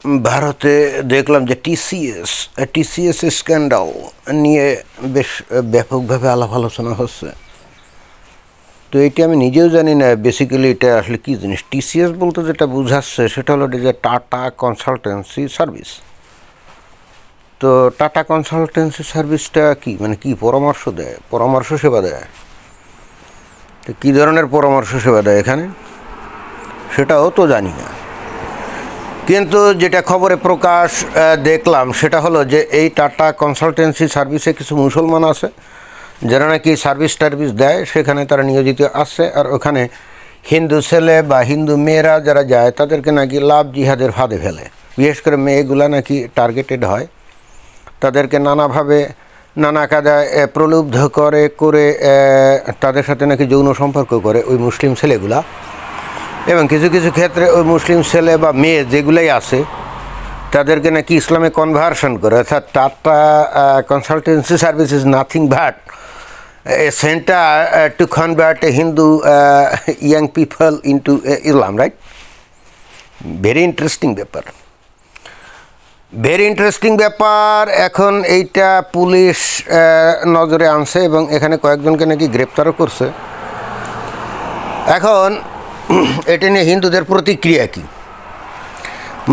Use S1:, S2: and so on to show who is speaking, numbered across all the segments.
S1: ভারতে দেখলাম যে টিসিএস স্ক্যান্ডাল নিয়ে বেশ ব্যাপকভাবে আলাপ আলোচনা হচ্ছে। তো এইটা আমি নিজেও জানি না বেসিক্যালি এটা আসলে কী জিনিস। টিসিএস বলতে যেটা বোঝাচ্ছে সেটা হলো যে টাটা কনসালটেন্সি সার্ভিস। তো টাটা কনসালটেন্সি সার্ভিসটা কি, মানে কি পরামর্শ দেয়, পরামর্শ সেবা দেয়? তো কী ধরনের পরামর্শ সেবা দেয় এখানে সেটাও তো জানি না। কিন্তু যেটা খবরে প্রকাশ দেখলাম সেটা হলো যে এই টাটা কনসালটেন্সি সার্ভিসে কিছু মুসলমান আছে যারা নাকি সার্ভিস টার্ভিস দেয়, সেখানে তারা নিয়োজিত আছে। আর ওখানে হিন্দু ছেলে বা হিন্দু মেয়েরা যারা যায় তাদেরকে নাকি লাভ জিহাদের ফাঁদে ফেলে। বিশেষ করে মেয়েগুলা নাকি টার্গেটেড হয়, তাদেরকে নানাভাবে নানা কায়দায় প্রলুব্ধ করে তাদের সাথে নাকি যৌন সম্পর্ক করে ওই মুসলিম ছেলেগুলা। এবং কিছু কিছু ক্ষেত্রে ওই মুসলিম ছেলে বা মেয়ে যেগুলোই আছে তাদেরকে নাকি ইসলামে কনভার্সন করে। অর্থাৎ tata consultancy service is nothing but a centre to convert Hindu young people into Islam, right? Very interesting ব্যাপার, ভেরি ইন্টারেস্টিং ব্যাপার। এখন এইটা পুলিশ নজরে আনছে এবং এখানে কয়েকজনকে নাকি গ্রেপ্তারও করছে। এখন এটা নিয়ে হিন্দুদের প্রতিক্রিয়া কী?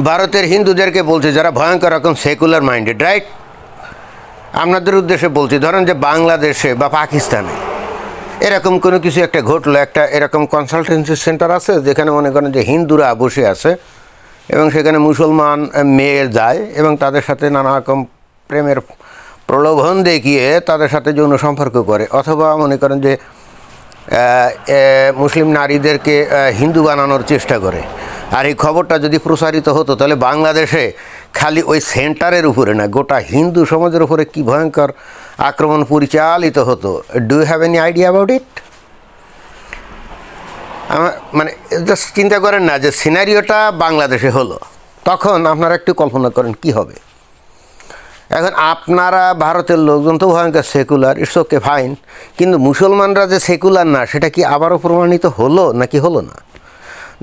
S1: ভারতের হিন্দুদেরকে বলছে যারা ভয়ঙ্কর রকম সেকুলার মাইন্ডেড, রাইট? আপনাদের উদ্দেশ্যে বলছি, ধরেন যে বাংলাদেশে বা পাকিস্তানে এরকম কোনো কিছু একটা ঘটলো, একটা এরকম কনসালটেন্সি সেন্টার আছে যেখানে মনে করেন যে হিন্দুরা বসে আছে এবং সেখানে মুসলমান মেয়ে যায় এবং তাদের সাথে নানা রকম প্রেমের প্রলোভন দেখিয়ে তাদের সাথে যৌন সম্পর্ক করে, অথবা মনে করেন যে মুসলিম নারীদেরকে হিন্দু বানানোর চেষ্টা করে। আর এই খবরটা যদি প্রসারিত হতো তাহলে বাংলাদেশে খালি ওই সেন্টারের উপরে না, গোটা হিন্দু সমাজের উপরে কী ভয়ঙ্কর আক্রমণ পরিচালিত হতো। Do you have any idea about it? মানে জাস্ট চিন্তা করেন না যে সিনারিওটা বাংলাদেশে হলো, তখন আপনারা একটু কল্পনা করেন কি হবে। এখন আপনারা ভারতের লোকজন তো ভয়ঙ্কর সেকুলার, ইটস ওকে ফাইন, কিন্তু মুসলমানরা যে সেকুলার না সেটা কি আবারও প্রমাণিত হলো নাকি হলো না?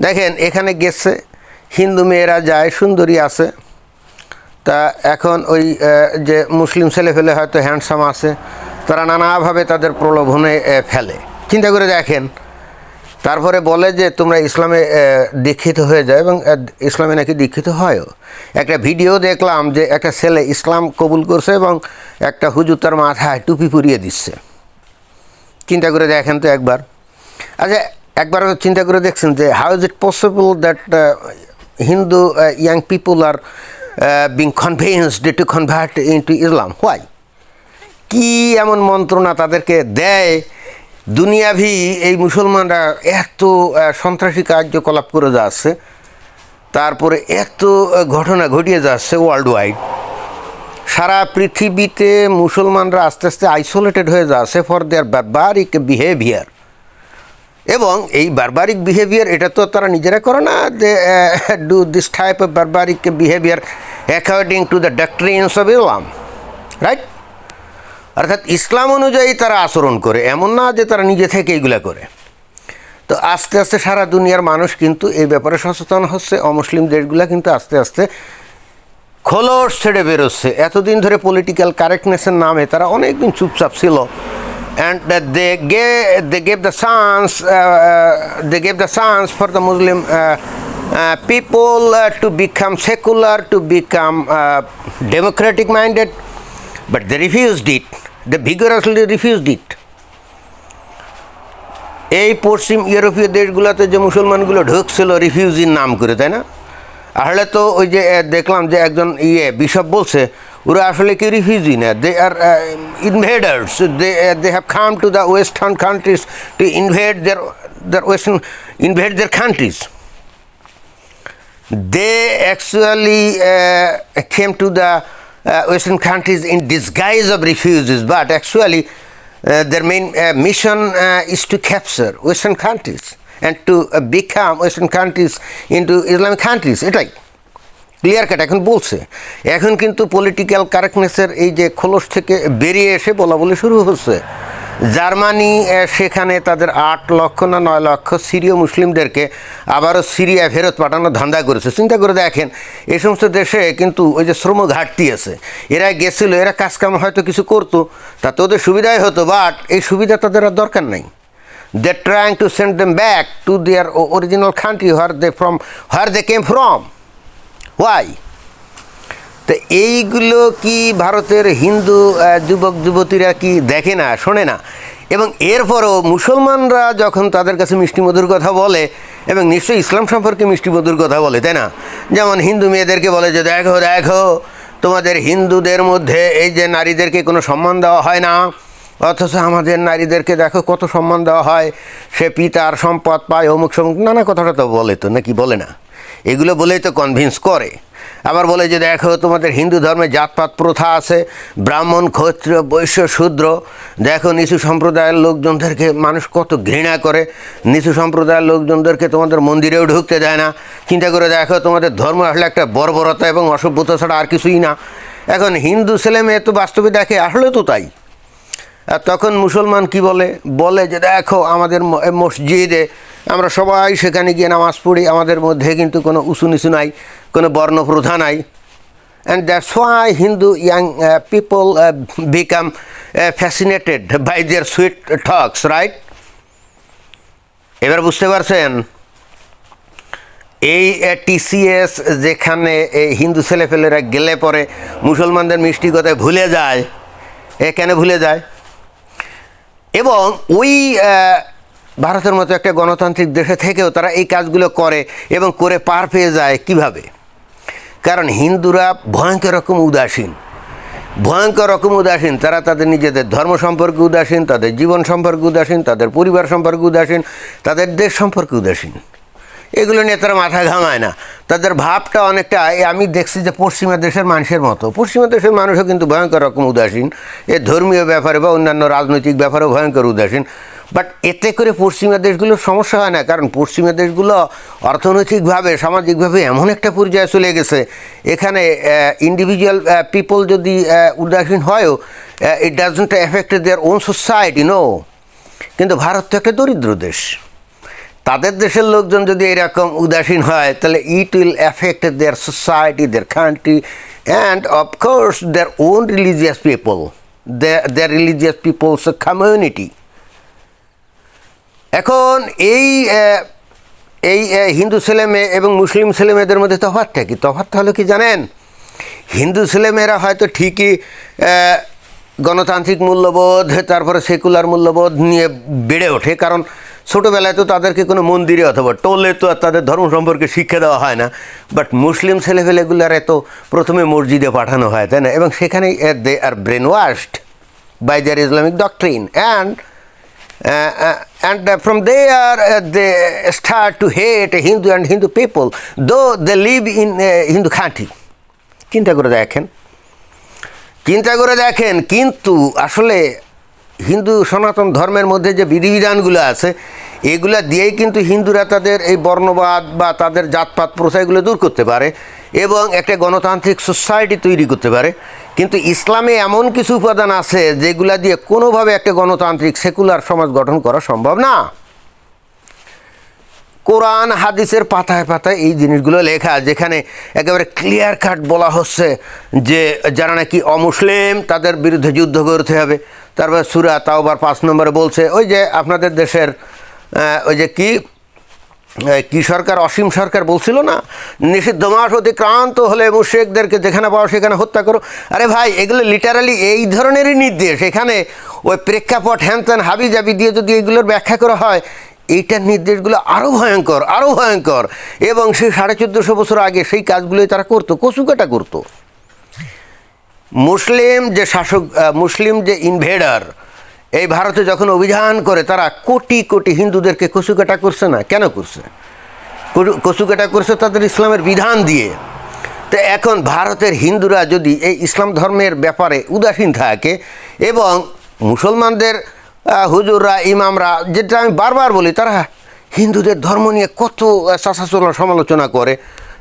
S1: দেখেন এখানে গেছে, হিন্দু মেয়েরা যায়, সুন্দরী আছে, তা এখন ওই যে মুসলিম ছেলেফেলে হয়তো হ্যান্ডসাম আছে, তারা নানাভাবে তাদের প্রলোভনে ফেলে। চিন্তা করে দেখেন, তারপরে বলে যে তোমরা ইসলামে দীক্ষিত হয়ে যায় এবং ইসলামে নাকি দীক্ষিত হয়ও। একটা ভিডিও দেখলাম যে একটা ছেলে ইসলাম কবুল করছে এবং একটা হুজুর তার মাথায় টুপি পরিয়ে দিচ্ছে। চিন্তা করে দেখেন তো একবার। আচ্ছা, একবার চিন্তা করে দেখছেন যে how is it possible that Hindu young people are being convinced to convert into Islam? Why? কী এমন মন্ত্রণা তাদেরকে দেয় দুনিয়াভি এই মুসলমানরা এত সন্ত্রাসী কার্যকলাপ করে যাচ্ছে, তারপরে এত ঘটনা ঘটিয়ে যাচ্ছে ওয়ার্ল্ড ওয়াইড। সারা পৃথিবীতে মুসলমানরা আস্তে আস্তে আইসোলেটেড হয়ে যাচ্ছে ফর দেয়ার বারবারিক বিহেভিয়ার। এবং এই বারবারিক বিহেভিয়ার এটা তো তারা নিজেরা করে না, they do this type of barbaric behaviour according to the doctrines of Islam, right? অর্থাৎ ইসলাম অনুযায়ী তারা আচরণ করে, এমন না যে তারা নিজে থেকে এইগুলা করে। তো আস্তে আস্তে সারা দুনিয়ার মানুষ কিন্তু এই ব্যাপারে সচেতন হচ্ছে। অমুসলিম দেশগুলা কিন্তু আস্তে আস্তে খোলস ছেড়ে বেরোচ্ছে। এতদিন ধরে পলিটিক্যাল কারেক্টনেসের নামে তারা অনেকদিন চুপচাপ ছিল, and they gave the chance for the Muslim people to become secular, to become democratic minded, but they refused it. They vigorously refused it. এই পশ্চিম ইউরোপীয় দেশগুলোতে যে মুসলমানগুলো ঢুকছিল রিফিউজির নাম করে, তাই না? আসলে তো ওই যে দেখলাম যে একজন বিশপ বলছে ওরা আসলে কি রিফিউজি না, they are invaders, they have come to the western countries to invade their countries. They actually came to the Western countries in disguise of refugees, but actually their main mission is to capture Western countries and to become Western countries into Islamic countries. এটাই clear cut এখন বলছে। এখন কিন্তু political কারেক্টনেসের এই যে খোলস থেকে বেরিয়ে এসে বলা বলে শুরু হচ্ছে। জার্মানি সেখানে তাদের 8 লক্ষ না 9 লক্ষ সিরীয় মুসলিমদেরকে আবারও সিরিয়া ফেরত পাঠানোর ধান্দা করেছে। চিন্তা করে দেখেন, এই সমস্ত দেশে কিন্তু ওই যে শ্রম ঘাটতি আছে, এরা গেছিল, এরা কাজকাম হয়তো কিছু করতো, তাতে ওদের সুবিধাই হতো, বাট এই সুবিধা তাদের আর দরকার নেই। They're trying to send them back to their original country where they came from. Why? তো এইগুলো কি ভারতের হিন্দু যুবক যুবতীরা কি দেখে না, শোনে না? এবং এরপরও মুসলমানরা যখন তাদের কাছে মিষ্টিমধুর কথা বলে, এবং নিশ্চয়ই ইসলাম সম্পর্কে মিষ্টিমধুর কথা বলে, তাই না? যেমন হিন্দু মেয়েদেরকে বলে যে দেখো দেখো তোমাদের হিন্দুদের মধ্যে এই যে নারীদেরকে কোনো সম্মান দেওয়া হয় না, অথচ আমাদের নারীদেরকে দেখো কত সম্মান দেওয়া হয়, সে পিতার সম্পদ পায়, অমুক সমুক নানা কথাটা তো বলে, তো নাকি বলে না? এগুলো বলেই তো কনভিন্স করে। আবার বলে যে দেখো তোমাদের হিন্দু ধর্মে জাতপাত প্রথা আছে, ব্রাহ্মণ ক্ষত্রিয় বৈশ্য শূদ্র, দেখো নিচু সম্প্রদায়ের লোকজনদেরকে মানুষ কত ঘৃণা করে, নিচু সম্প্রদায়ের লোকজনদেরকে তোমাদের মন্দিরেও ঢুকতে দেয় না। চিন্তা করে দেখো তোমাদের ধর্ম আসলে একটা বর্বরতা এবং অসভ্যতা ছাড়া আর কিছুই না। এখন হিন্দু ছেলে মেয়ে তো বাস্তবে দেখে আসলে তো তাই। আর তখন মুসলমান কি বলে, বলে যে দেখো আমাদের মসজিদে আমরা সবাই সেখানে গিয়ে নামাজ পড়ি, আমাদের মধ্যে কিন্তু কোনো উঁচু নিচু নাই, কোনো বর্ণপ্রথা নাই। And that's why Hindu young people become fascinated by their sweet talks, right? এবার বুঝতে পারছেন, এই টিসিএস যেখানে এই হিন্দু ছেলেপেলেরা গেলে পরে মুসলমানদের মিষ্টি কথায় ভুলে যায়, কেন ভুলে যায়? এবং ওই ভারতের মতো একটা গণতান্ত্রিক দেশে থেকেও তারা এই কাজগুলো করে, এবং করে পার পেয়ে যায় কিভাবে? কারণ হিন্দুরা ভয়ঙ্কর রকম উদাসীন, ভয়ঙ্কর রকম উদাসীন। তারা তাদের নিজেদের ধর্ম সম্পর্কে উদাসীন, তাদের জীবন সম্পর্কে উদাসীন, তাদের পরিবার সম্পর্কে উদাসীন, তাদের দেশ সম্পর্কে উদাসীন। এগুলো নিয়ে তারা মাথা ঘামায় না। তাদের ভাবটা অনেকটা আমি দেখছি যে পশ্চিমা দেশের মানুষের মতো। পশ্চিমা দেশের মানুষও কিন্তু ভয়ঙ্কর রকম উদাসীন, এ ধর্মীয় ব্যাপারে বা অন্যান্য রাজনৈতিক ব্যাপারেও ভয়ঙ্কর উদাসীন। বাট এতে করে পশ্চিমা দেশগুলোর সমস্যা হয় না, কারণ পশ্চিমা দেশগুলো অর্থনৈতিকভাবে সামাজিকভাবে এমন একটা পর্যায়ে চলে গেছে, এখানে ইন্ডিভিজুয়াল পিপল যদি উদাসীন হয়ও, it doesn't affect their own society, no. কিন্তু ভারত তো একটা দরিদ্র দেশ, তাদের দেশের লোকজন যদি এরকম উদাসীন হয় তাহলে it will affect their society, their country, and of course their own religious people, their religious people's community. এখন এই হিন্দু ছেলেমেয়ে এবং মুসলিম ছেলেমেয়েদের মধ্যে তফাৎটা কি? তফাৎটা হলো কি জানেন? হিন্দু ছেলেমেয়েরা হয়তো ঠিকই গণতান্ত্রিক মূল্যবোধ, তারপরে সেকুলার মূল্যবোধ নিয়ে বেড়ে ওঠে, কারণ ছোটোবেলায় তো তাদেরকে কোনো মন্দিরে অথবা টোলে তো আর তাদের ধর্ম সম্পর্কে শিক্ষা দেওয়া হয় না। বাট মুসলিম ছেলেপেলেগুলারে তো প্রথমে মসজিদে পাঠানো হয়, তাই না? এবং সেখানেই they are brain washed by their Islamic doctrine, and from there they start to hate Hindu and Hindu people, though they live in Hindu country. চিন্তা করে দেখেন, কিন্তু আসলে হিন্দু সনাতন ধর্মের মধ্যে যে বিধিবিধানগুলো আছে, এগুলো দিয়েই কিন্তু হিন্দুরা তাদের এই বর্ণবাদ বা তাদের জাতপাত প্রথা এগুলো দূর করতে পারে এবং একটা গণতান্ত্রিক সোসাইটি তৈরি করতে পারে। কিন্তু ইসলামে এমন কিছু উপাদান আছে যেগুলা দিয়ে কোনোভাবে একটা গণতান্ত্রিক সেকুলার সমাজ গঠন করা সম্ভব না। কোরআন হাদিসের পাতায় পাতায় এই জিনিসগুলো লেখা, যেখানে একেবারে ক্লিয়ার কাট বলা হচ্ছে যে যারা নাকি অমুসলিম তাদের বিরুদ্ধে যুদ্ধ করতে হবে। তারপর সূরা তাওবার 5 নম্বরে বলছে, ওই যে আপনাদের দেশের ওই যে কি সরকার, অসীম সরকার বলছিল না, নিষিদ্ধ মাস অতিক্রান্ত হলে মুশরিকদেরকে যেখানে পাও সেখানে হত্যা করো। আরে ভাই, এগুলো লিটারালি এই ধরনেরই নির্দেশ। এখানে ওই প্রেক্ষাপট হ্যানত্যান হাবি জাবি দিয়ে যদি এগুলোর ব্যাখ্যা করা হয়, এইটার নির্দেশগুলো আরও ভয়ঙ্কর। এবং সেই 1450 বছর আগে সেই কাজগুলোই তারা করতো, কচুকাটা করতো। মুসলিম যে শাসক, মুসলিম যে ইনভেডার এই ভারতে যখন অভিযান করে, তারা কোটি কোটি হিন্দুদেরকে কচুকাটা করছে না? কেন করছে? কচুকাটা করছে তাদের ইসলামের বিধান দিয়ে। তো এখন ভারতের হিন্দুরা যদি এই ইসলাম ধর্মের ব্যাপারে উদাসীন থাকে, এবং মুসলমানদের হুজুররা, ইমামরা, যেটা আমি বারবার বলি, তারা হিন্দুদের ধর্ম নিয়ে কত সমালোচনা করে,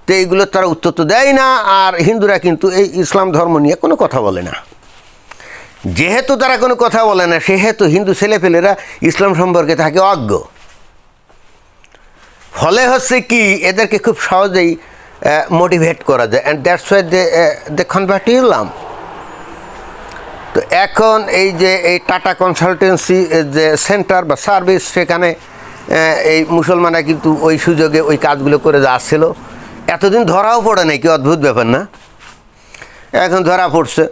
S1: তো এইগুলোর তারা উত্তর তো দেয় না। আর হিন্দুরা কিন্তু এই ইসলাম ধর্ম নিয়ে কোনো কথা বলে না। যেহেতু তারা কোনো কথা বলে না, সেহেতু হিন্দু ছেলেপেলেরা ইসলাম সম্পর্কে থাকে অজ্ঞ। ফলে হচ্ছে কি, এদেরকে খুব সহজেই মোটিভেট করা যায়, and that's why they convert to Islam. তো এখন এই যে এই টাটা কনসালটেন্সি যে সেন্টার বা সার্ভিস, সেখানে এই মুসলমানরা কিন্তু ওই সুযোগে ওই কাজগুলো করে যাচ্ছিল। এতদিন ধরাও পড়ে নাই, কি অদ্ভুত ব্যাপার না? এখন ধরা পড়ছে।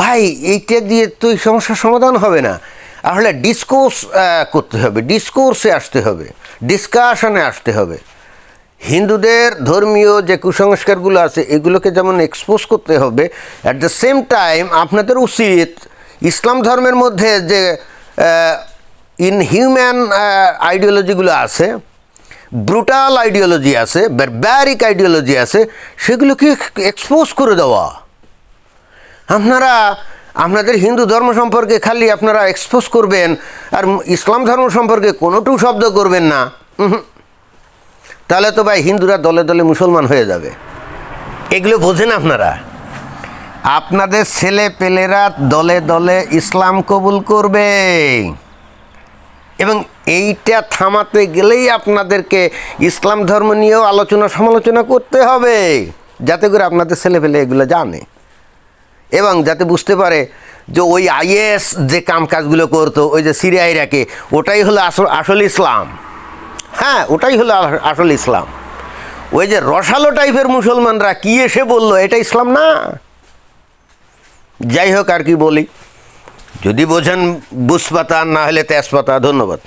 S1: ভাই, এইটা দিয়ে তো এই সমস্যার সমাধান হবে না। আসলে ডিসকোর্স করতে হবে, ডিসকোর্সে আসতে হবে, ডিসকাশনে আসতে হবে। হিন্দুদের ধর্মীয় যে কুসংস্কারগুলো আছে এগুলোকে যেমন এক্সপোজ করতে হবে, অ্যাট দ্য সেম টাইম আপনাদের উচিত ইসলাম ধর্মের মধ্যে যে ইনহিউম্যান আইডিওলজিগুলো আছে, ব্রুটাল আইডিওলজি আছে, বারবারিক আইডিওলজি আছে, সেগুলোকে এক্সপোজ করে দেওয়া। আপনারা আপনাদের হিন্দু ধর্ম সম্পর্কে খালি আপনারা এক্সপোজ করবেন, আর ইসলাম ধর্ম সম্পর্কে কোনোটু শব্দ করবেন না, তাহলে তো ভাই হিন্দুরা দলে দলে মুসলমান হয়ে যাবে। এগুলো বোঝেন আপনারা? আপনাদের ছেলে পেলেরা দলে দলে ইসলাম কবুল করবে, এবং এইটা থামাতে গেলেই আপনাদেরকে ইসলাম ধর্ম নিয়েও আলোচনা সমালোচনা করতে হবে, যাতে করে আপনাদের ছেলে পেলে এগুলো জানে এবং যাতে বুঝতে পারে যে ওই আইএস যে কাজগুলো করতো, ওই যে সিরিয়া ইরাকে, ওটাই হলো আসল ইসলাম। হ্যাঁ, ওটাই হলো আসল ইসলাম। ওই যে রসালো টাইপের মুসলমানরা কি এসে বললো এটা ইসলাম না। যাই হোক, আর কি বলি, যদি বোঝেন বুঝপাতা, না হলে তেজপাতা। ধন্যবাদ।